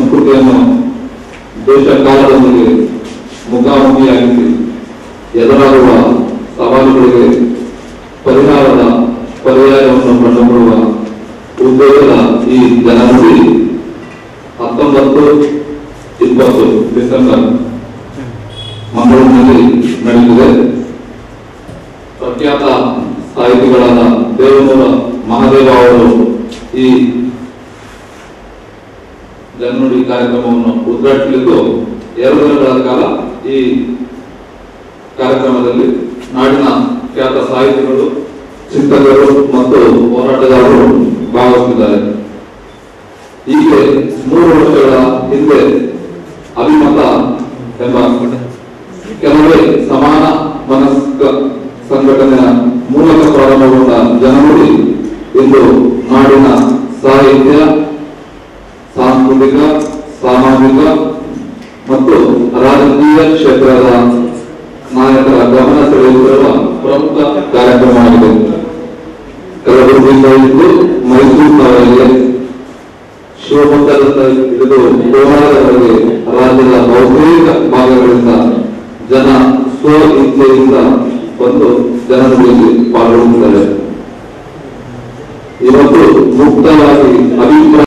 ಸಂಸ್ಕೃತಿಯನ್ನು ದೇಶ ಕಾಲದೊಂದಿಗೆ ಮುಖಾಮುಖಿಯಾಗಿಸಿ ಎದುರಾಗುವ ಸವಾಲುಗಳಿಗೆ ಪರಿಹಾರದ ಪರ್ಯಾಯವನ್ನು ಕಂಡುಕೊಳ್ಳುವ ಉದ್ದೇಶದ ಈ ಜನನುಡಿ 19-20 ಡಿಸೆಂಬರ್ ಮಂಗಳೂರಿನಲ್ಲಿ ನಡೆದಿದೆ. ಪ್ರಖ್ಯಾತ ಸಾಹಿತಿಗಳಾದ ದೇವನೂರ ಮಹಾದೇವ ಅವರು ಈ ಜನನುಡಿ ಕಾರ್ಯಕ್ರಮವನ್ನು ಉದ್ಘಾಟಿಸಲಿದ್ದು 2 ದಿನಗಳ ಕಾಲ ಈ ಕಾರ್ಯಕ್ರಮದಲ್ಲಿ ನಾಡಿನ ಖ್ಯಾತ ಸಾಹಿತಿಗಳು, ಚಿಂತಕರು ಮತ್ತು ಹೋರಾಟಗಾರರು ಭಾಗವಹಿಸಿದ್ದಾರೆ. ಹೀಗೆ 3 ವರ್ಷಗಳ ಹಿಂದೆ ಅಭಿಮತ ಎಂಬ ಕೆಲವೇ ಸಮಾನ ಮನಸ್ಕ ಸಂಘಟನೆಯ ಮೂಲಕ ಪ್ರಾರಂಭಗೊಂಡ ಜನನುಡಿ ಇಂದು ನಾಡಿನ ಸಾಹಿತ್ಯ, ಸಾಂಸ್ಕೃತಿಕ, ಸಾಮಾಜಿಕ ಮತ್ತು ರಾಜಕೀಯ ಕ್ಷೇತ್ರದ ನಾಯಕರ ಗಮನ ಸೆಳೆಯುತ್ತಿರುವ ಪ್ರಮುಖ ಕಾರ್ಯಕ್ರಮವಾಗಿದೆ. ಕಲಬುರಗಿಯಿಂದ ಹಿಡಿದು ಮೈಸೂರಿನವರೆಗೆ, ಶಿವಮೊಗ್ಗದಿಂದ ಹಿಡಿದು ಕೋಲಾರದವರೆಗೆ ರಾಜ್ಯದ ಬಹುತೇಕ ಭಾಗಗಳಿಂದ ಜನ ಸ್ವ ಇಚ್ಛೆಯಿಂದ ಬಂದು ಜನನುಡಿಯಲ್ಲಿ ಪಾಲ್ಗೊಳ್ಳುತ್ತಾರೆ. ಇವತ್ತು ಮುಕ್ತವಾಗಿ ಅಭಿಪ್ರಾಯ